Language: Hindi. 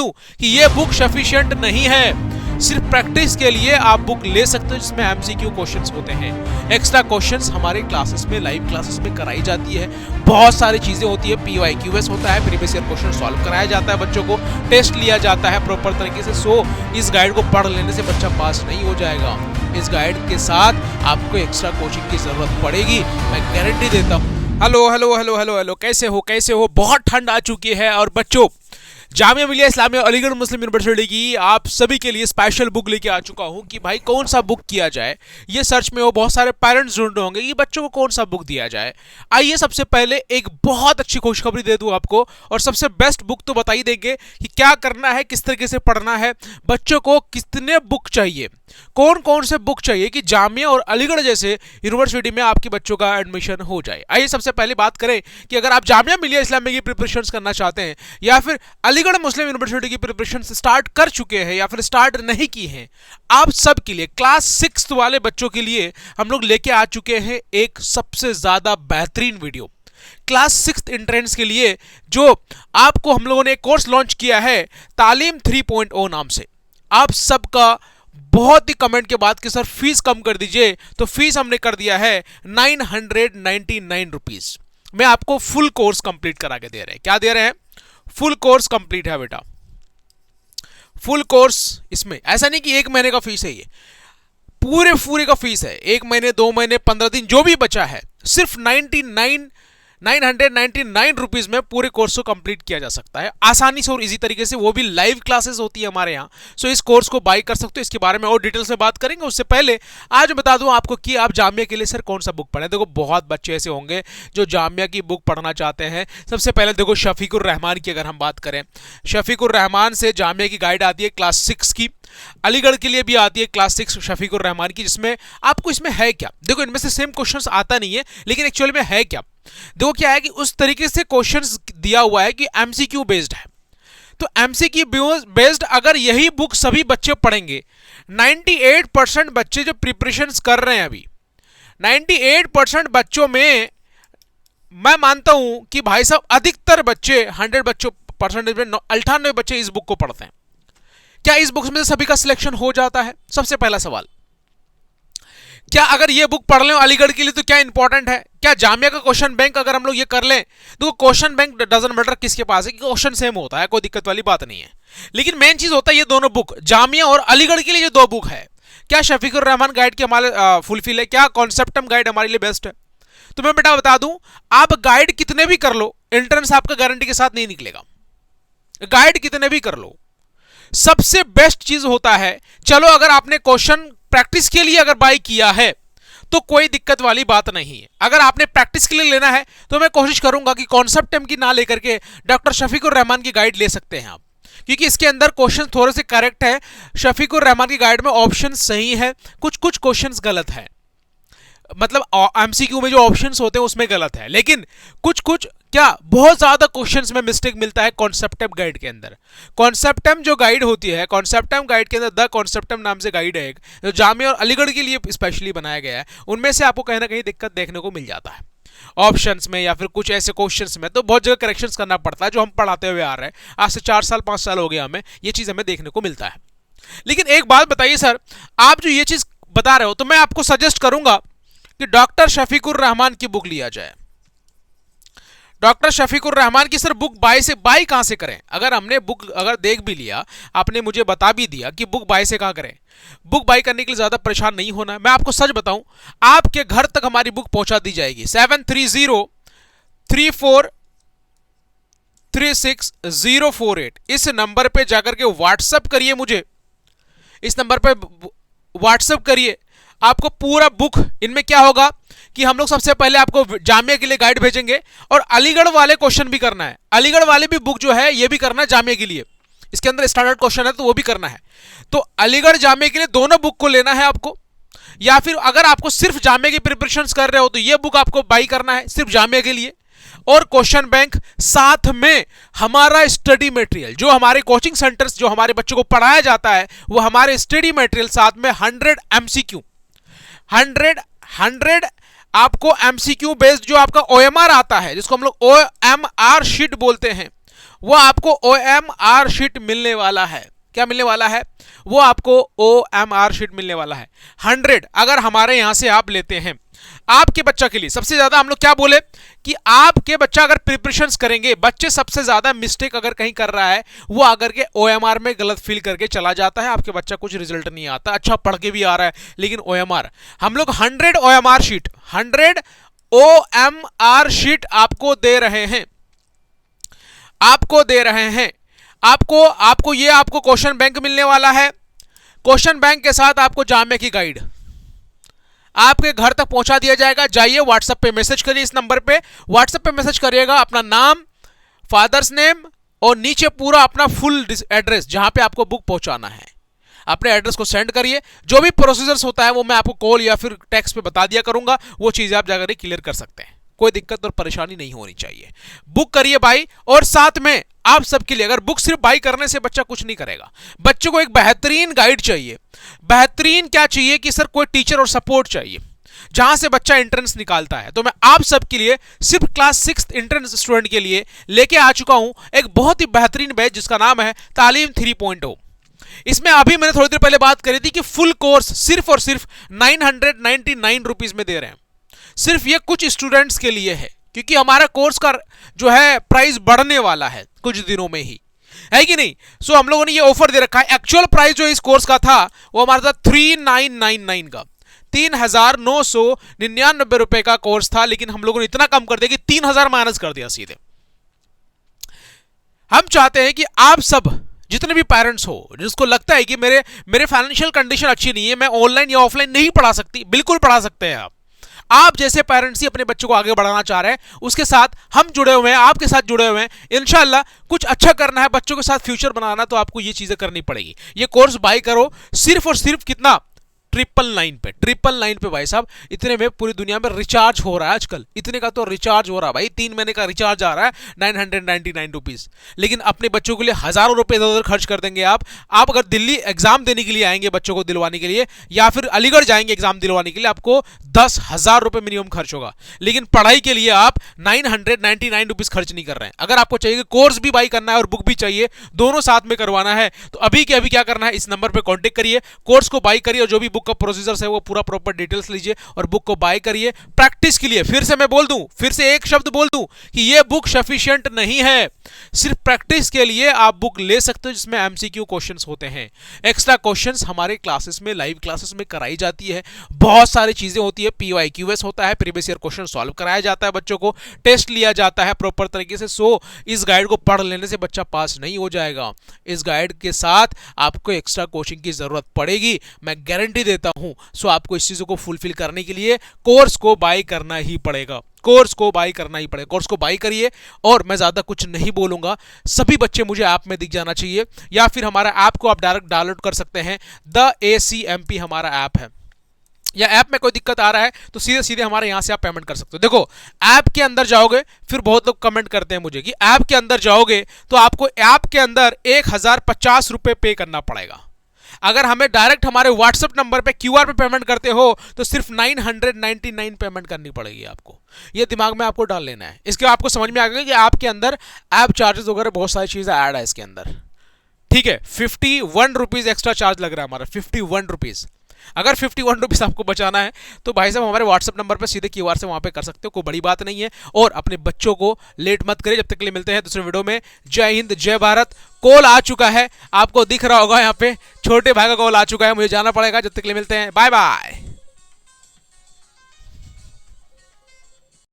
दूं कि ये बुक सफिशिएंट नहीं है। सिर्फ प्रैक्टिस के लिए आप बुक ले सकते हो जिसमें एमसीक्यू क्वेश्चंस होते हैं। एक्स्ट्रा क्वेश्चंस हमारे क्लासेस में, लाइव क्लासेस में कराई जाती है। बहुत सारी चीजें होती है, पीवाईक्यूएस होता है, प्रीवियस ईयर क्वेश्चन सॉल्व कराया जाता है, बच्चों को टेस्ट लिया जाता है प्रॉपर तरीके से। सो इस गाइड को पढ़ लेने से बच्चा पास नहीं हो जाएगा। इस गाइड के साथ आपको एक्स्ट्रा कोचिंग की जरूरत पड़ेगी, मैं गारंटी देता हूँ। Hello hello hello hello hello, कैसे हो? बहुत ठंड आ चुकी है और बच्चों, जामिया मिलिया इस्लामिया अलीगढ़ मुस्लिम यूनिवर्सिटी की आप सभी के लिए स्पेशल बुक लेके आ चुका हूं कि भाई कौन सा बुक किया जाए। ये सर्च में वो बहुत सारे पेरेंट्स ढूंढ रहे होंगे कि बच्चों को कौन सा बुक दिया जाए। आइए सबसे पहले एक बहुत अच्छी खुशखबरी दे दूं आपको, और सबसे बेस्ट बुक तो बता ही देंगे कि क्या करना है, किस तरीके से पढ़ना है, बच्चों को कितने बुक चाहिए, कौन कौन से बुक चाहिए कि जामिया और अलीगढ़ जैसे यूनिवर्सिटी में आपके बच्चों का एडमिशन हो जाए। आइए सबसे पहले बात करें कि अगर आप जामिया मिलिया इस्लामिया की प्रिपरेशन करना चाहते हैं या फिर अलीगढ़ मुस्लिम यूनिवर्सिटी की प्रिपरेशन स्टार्ट कर चुके हैं या फिर स्टार्ट नहीं की हैं, आप सब के लिए, क्लास 6 वाले बच्चों के लिए हम लोग लेके आ चुके हैं एक सबसे ज्यादा बेहतरीन वीडियो। क्लास 6 एंट्रेंस के लिए जो आपको हम लोगों ने एक कोर्स लॉन्च किया है तालीम 3.0 नाम से। आप सबका बहुत ही कमेंट के बाद कि सर फीस कम कर दीजिए, तो फीस हमने कर दिया है 999 रुपीज में आपको फुल कोर्स कंप्लीट करा के दे रहे हैं। क्या दे रहे हैं? फुल कोर्स कंप्लीट है बेटा, फुल कोर्स। इसमें ऐसा नहीं कि एक महीने का फीस है, ये पूरे का फीस है। 1 महीने, 2 महीने, 15 दिन जो भी बचा है, सिर्फ 999 रुपीज में पूरे कोर्स को कंप्लीट किया जा सकता है आसानी से और इजी तरीके से। वो भी लाइव क्लासेस होती है हमारे यहाँ। सो इस कोर्स को बाय कर सकते हो। इसके बारे में और डिटेल से बात करेंगे। उससे पहले आज बता दूं आपको कि आप जामिया के लिए सर कौन सा बुक पढ़ें। देखो बहुत बच्चे ऐसे होंगे जो जामिया की बुक पढ़ना चाहते हैं। सबसे पहले देखो शफीकुर रहमान की अगर हम बात करें, शफीकुर रहमान से जामिया की गाइड आती है क्लास 6 की। अलीगढ़ के लिए भी आती है क्लास 6 शफीकुर रहमान की, जिसमें आपको इसमें है क्या, देखो इनमें से सेम क्वेश्चंस आता नहीं है, लेकिन एक्चुअली में है क्या। देखो क्या है कि उस तरीके से क्वेश्चंस दिया हुआ है कि एमसीक्यू बेस्ड है। तो एमसीक्यू बेस्ड अगर यही बुक सभी बच्चे पढ़ेंगे, 98% बच्चे जो प्रिपरेशंस कर रहे हैं अभी, 98% बच्चों में मैं मानता हूं कि भाई साहब अधिकतर बच्चे 100 बच्चों परसेंटेज में 98 बच्चे इस बुक को पढ़ते हैं। क्या इस बुक में सभी का सिलेक्शन हो जाता है? सबसे पहला सवाल, क्या अगर ये बुक पढ़ लें अलीगढ़ के लिए तो क्या इंपॉर्टेंट है? क्या जामिया का क्वेश्चन बैंक अगर हम लोग ये कर लें तो क्वेश्चन बैंक डजंट मैटर किसके पास है, कि क्वेश्चन सेम होता है, कोई दिक्कत वाली बात नहीं है। लेकिन मेन चीज होता है ये दोनों बुक, जामिया और अलीगढ़ के लिए ये 2 बुक है, क्या शफीकुर रहमान गाइड के हमारे फुलफिल है, क्या कॉन्सेप्टम गाइड हमारे लिए बेस्ट है? तो मैं बेटा बता दूं, आप गाइड कितने भी कर लो, एंट्रेंस आपका गारंटी के साथ नहीं निकलेगा। गाइड कितने भी कर लो, सबसे बेस्ट चीज होता है, चलो अगर आपने क्वेश्चन प्रैक्टिस के लिए अगर बाय किया है तो कोई दिक्कत वाली बात नहीं है। अगर आपने प्रैक्टिस के लिए लेना है तो मैं कोशिश करूंगा कि कॉन्सेप्ट की ना लेकर के डॉक्टर शफीकुर रहमान की गाइड ले सकते हैं आप, क्योंकि इसके अंदर क्वेश्चन थोड़े से करेक्ट है। शफीकुर रहमान की गाइड में ऑप्शन सही है, कुछ क्वेश्चंस गलत है, मतलब एमसीक्यू में जो ऑप्शंस होते हैं उसमें गलत है, लेकिन कुछ क्या बहुत ज्यादा क्वेश्चंस में मिस्टेक मिलता है कॉन्सेप्टम गाइड के अंदर। कॉन्सेप्टम जो गाइड होती है, कॉन्सेप्टम गाइड के अंदर द कॉन्सेप्टम नाम से गाइड है एक, जो जामिया और अलीगढ़ के लिए स्पेशली बनाया गया है, उनमें से आपको कहीं ना कहीं दिक्कत देखने को मिल जाता है ऑप्शंस में या फिर कुछ ऐसे क्वेश्चंस में। तो बहुत जगह करेक्शंस करना पड़ता है, जो हम पढ़ाते हुए आ रहे हैं, आज से 4 साल 5 साल हो गया हमें, ये चीज हमें देखने को मिलता है। लेकिन एक बात बताइए सर, आप जो ये चीज बता रहे हो, तो मैं आपको सजेस्ट करूंगा कि डॉक्टर शफीकुर रहमान की बुक लिया जाए। डॉक्टर शफीकुर रहमान की सर बुक बाय कहां से करें? अगर हमने बुक अगर देख भी लिया, आपने मुझे बता भी दिया कि बुक बाय से कहां करें, बुक बाय करने के लिए ज्यादा परेशान नहीं होना है। मैं आपको सच बताऊं, आपके घर तक हमारी बुक पहुंचा दी जाएगी। 7303436048 इस नंबर पे जाकर के व्हाट्सएप करिए मुझे, इस नंबर पे व्हाट्सएप करिए। आपको पूरा बुक, इनमें क्या होगा कि हम लोग सबसे पहले आपको जामिया के लिए गाइड भेजेंगे और अलीगढ़ वाले क्वेश्चन भी करना है, अलीगढ़ वाले भी बुक जो है ये भी करना है जामिया के लिए, इसके अंदर स्टैंडर्ड क्वेश्चन है तो वो भी करना है। तो अलीगढ़ जामिया के लिए दोनों बुक को लेना है आपको, या फिर अगर आपको सिर्फ जामिया की प्रिपरेशन कर रहे हो तो ये बुक आपको बाई करना है सिर्फ जामिया के लिए, और क्वेश्चन बैंक साथ में हमारा स्टडी मटेरियल, जो हमारे कोचिंग सेंटर्स जो हमारे बच्चों को पढ़ाया जाता है वो हमारे स्टडी मटेरियल साथ में 100 एमसीक्यू 100 आपको एमसीक्यू बेस्ड जो आपका ओएमआर आता है, जिसको हम लोग ओएमआर शीट बोलते हैं, वो आपको OMR शीट मिलने वाला है। क्या मिलने वाला है? वो आपको OMR शीट मिलने वाला है। 100 अगर हमारे यहां से आप लेते हैं आपके बच्चा के लिए, सबसे ज्यादा हम लोग क्या बोले कि आपके बच्चा अगर प्रिपरेशंस करेंगे, बच्चे सबसे ज्यादा मिस्टेक अगर कहीं कर रहा है वो अगर के OMR में गलत फिल करके चला जाता है, आपके बच्चा कुछ रिजल्ट नहीं आता, अच्छा पढ़ के भी आ रहा है लेकिन OMR, हम लोग 100 OMR शीट 100 OMR शीट आपको दे रहे हैं, आपको ये आपको क्वेश्चन बैंक मिलने वाला है। क्वेश्चन बैंक के साथ आपको जामे की गाइड आपके घर तक पहुंचा दिया जाएगा। जाइए व्हाट्सएप पे मैसेज करिए, इस नंबर पे व्हाट्सएप पे मैसेज करिएगा, अपना नाम, फादर्स नेम और नीचे पूरा अपना फुल एड्रेस जहां पे आपको बुक पहुंचाना है, अपने एड्रेस को सेंड करिए। जो भी प्रोसीजर्स होता है वो मैं आपको कॉल या फिर टेक्स्ट पे बता दिया करूंगा, वो चीजें आप जाकर क्लियर कर सकते हैं, कोई दिक्कत और परेशानी नहीं होनी चाहिए। बुक करिए भाई। और साथ में आप सबके लिए, अगर बुक सिर्फ बाई करने से बच्चा कुछ नहीं करेगा, बच्चों को एक बेहतरीन गाइड चाहिए। बेहतरीन क्या चाहिए कि सर कोई टीचर और सपोर्ट चाहिए जहां से बच्चा एंट्रेंस निकालता है। तो मैं आप सबके लिए सिर्फ क्लास 6 एंट्रेंस स्टूडेंट के लिए लेके आ चुका हूं एक बहुत ही बेहतरीन बैच जिसका नाम है तालीम 3.0। इसमें अभी मैंने थोड़ी देर पहले बात करी थी कि फुल कोर्स सिर्फ और सिर्फ 999 रुपीज में दे रहे हैं। सिर्फ ये कुछ स्टूडेंट्स के लिए है, क्योंकि हमारा कोर्स का जो है प्राइस बढ़ने वाला है कुछ दिनों में ही, है कि नहीं। सो हम लोगों ने ये ऑफर दे रखा है। एक्चुअल प्राइस जो इस कोर्स का था वो हमारा था 3999 का, 3999 रुपए का कोर्स था, लेकिन हम लोगों ने इतना कम कर दिया कि 3000 माइनस कर दिया सीधे। हम चाहते हैं कि आप सब जितने भी पेरेंट्स हो जिसको लगता है कि मेरे फाइनेंशियल कंडीशन अच्छी नहीं है, मैं ऑनलाइन या ऑफलाइन नहीं पढ़ा सकती, बिल्कुल पढ़ा सकते हैं आप जैसे पेरेंट्स ही अपने बच्चों को आगे बढ़ाना चाह रहे हैं, उसके साथ हम जुड़े हुए हैं, आपके साथ जुड़े हुए हैं। इंशाल्लाह कुछ अच्छा करना है, बच्चों के साथ फ्यूचर बनाना, तो आपको ये चीजें करनी पड़ेगी। ये कोर्स बाय करो सिर्फ और सिर्फ कितना, 999 पे भाई साहब। इतने में पूरी दुनिया में रिचार्ज हो रहा है आजकल, इतने का तो रिचार्ज हो रहा है भाई, 3 महीने का रिचार्ज आ रहा है 999 रुपीज। लेकिन अपने बच्चों के लिए हजारों रुपए इधर उधर खर्च कर देंगे आप अगर दिल्ली एग्जाम देने के लिए आएंगे बच्चों को दिलवाने के लिए, या फिर अलीगढ़ जाएंगे एग्जाम दिलवाने के लिए, आपको 10,000 रुपए मिनिमम खर्च होगा। लेकिन पढ़ाई के लिए आप 999 रुपीज खर्च नहीं कर रहे हैं। अगर आपको चाहिए कोर्स भी बाई करना है और बुक भी चाहिए, दोनों साथ में करवाना है, तो अभी के अभी क्या करना है, इस नंबर पर कॉन्टेक्ट करिए, कोर्स को बाई करिए और जो भी बुक का प्रोसीजर है वो पूरा प्रॉपर डिटेल्स लीजिए और बुक को बाय करिए। प्रैक्टिस के लिए फिर से मैं बोल दूं, फिर से एक शब्द बोल दूं कि ये बुक सफिशिएंट नहीं है। सिर्फ प्रैक्टिस के लिए आप बुक ले सकते हो जिसमें एमसीक्यू क्वेश्चंस होते हैं। एक्स्ट्रा क्वेश्चंस हमारे क्लासेस में, लाइव क्लासेस में कराई जाती है, बहुत सारी चीजें होती है। PYQS होता है, प्रीवियस ईयर क्वेश्चन सॉल्व कराया जाता है, बच्चों को टेस्ट लिया जाता है प्रॉपर तरीके से। सो इस गाइड को पढ़ लेने से बच्चा पास नहीं हो जाएगा, इस गाइड के साथ आपको एक्स्ट्रा कोचिंग की जरूरत पड़ेगी, मैं गारंटी देता हूं। सो आपको इस चीजों को फुलफिल करने के लिए कोर्स को बाय करना ही पड़ेगा, कोर्स को बाय करना ही पड़ेगा। कोर्स को बाय करिए और मैं ज्यादा कुछ नहीं बोलूंगा, सभी बच्चे मुझे ऐप में दिख जाना चाहिए, या फिर हमारा ऐप को आप डायरेक्ट डाउनलोड कर सकते हैं। द ACMP हमारा ऐप है, या ऐप में कोई दिक्कत आ रहा है तो सीधे सीधे हमारे यहां से आप पेमेंट कर सकते हो। देखो ऐप के अंदर जाओगे, फिर बहुत लोग कमेंट करते हैं मुझे कि ऐप के अंदर जाओगे तो आपको ऐप के अंदर 1050 रुपए पे करना पड़ेगा। अगर हमें डायरेक्ट हमारे व्हाट्सएप नंबर पे QR पे पेमेंट करते हो तो सिर्फ 999 पेमेंट करनी पड़ेगी आपको। ये दिमाग में आपको डाल लेना है। इसके आपको समझ में आ गया कि आपके अंदर ऐप चार्जेस वगैरह बहुत सारी चीजें ऐड है इसके अंदर, ठीक है। 51 रुपीज एक्स्ट्रा चार्ज लग रहा है हमारा, 51 रुपीज। अगर 51 रुपीज आपको बचाना है तो भाई साहब हमारे व्हाट्सएप नंबर पर सीधे QR से वहां पे कर सकते हो, कोई बड़ी बात नहीं है। और अपने बच्चों को लेट मत करिए। जब तक के लिए मिलते हैं दूसरे वीडियो में। जय हिंद, जय भारत। कॉल आ चुका है, आपको दिख रहा होगा यहाँ पे, छोटे भाई का कॉल आ चुका है, मुझे जाना पड़ेगा। जब तक के लिए मिलते हैं, बाय बाय।